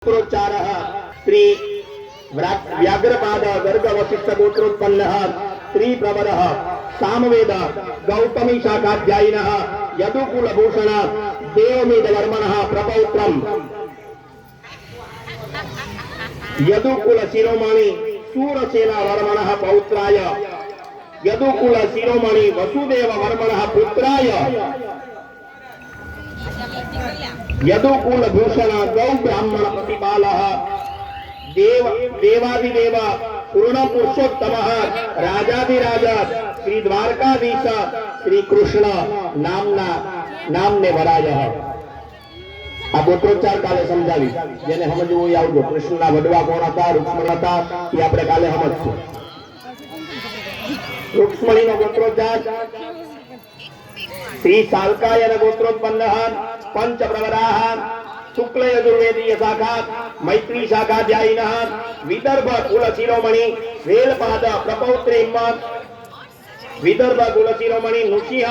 गोत्रोच्चारः श्री व्याघ्रपाद गर्ग वशिष्ठ गोत्रोत्पन्नः श्री प्रवरः सामवेद गौतमी शाखाध्यायिनः यदुकुलभूषण देवमेधवर्मणः प्रपौत्रम् यदुकुल शिरोमणि सूरसेना वर्मणः पौत्राय यदुकुल शिरोमणि वसुदेव वर्मणः पुत्राय यदुकुल भूषण गौ ब्राह्मण प्रतिपालः देवादिदेव पूर्ण पुरुषोत्तमः राजाधिराज श्री द्वारकाधीश श्री कृष्ण नामने वरायः। आ गोत्रोच्चार काले समजावी जेने समजવું હોય આવજો। કૃષ્ણના વડવા કોણ હતા, રૂક્ષ્મણી હતા, એ આપણે કાલે સમજશું। રૂક્ષ્મણીનો ગોત્રોચ્ચાર श्री साल्कायन गोत्रोत्पन्नः पंचप्रवराः शुक्ल यजुर्वेदीय शाखा मैत्री शाखाध्यायिनः विदर्भ कुल शिरोमणि वेलपाद प्रपौत्रीम् विदर्भ कुल शिरोमणि नृसिंह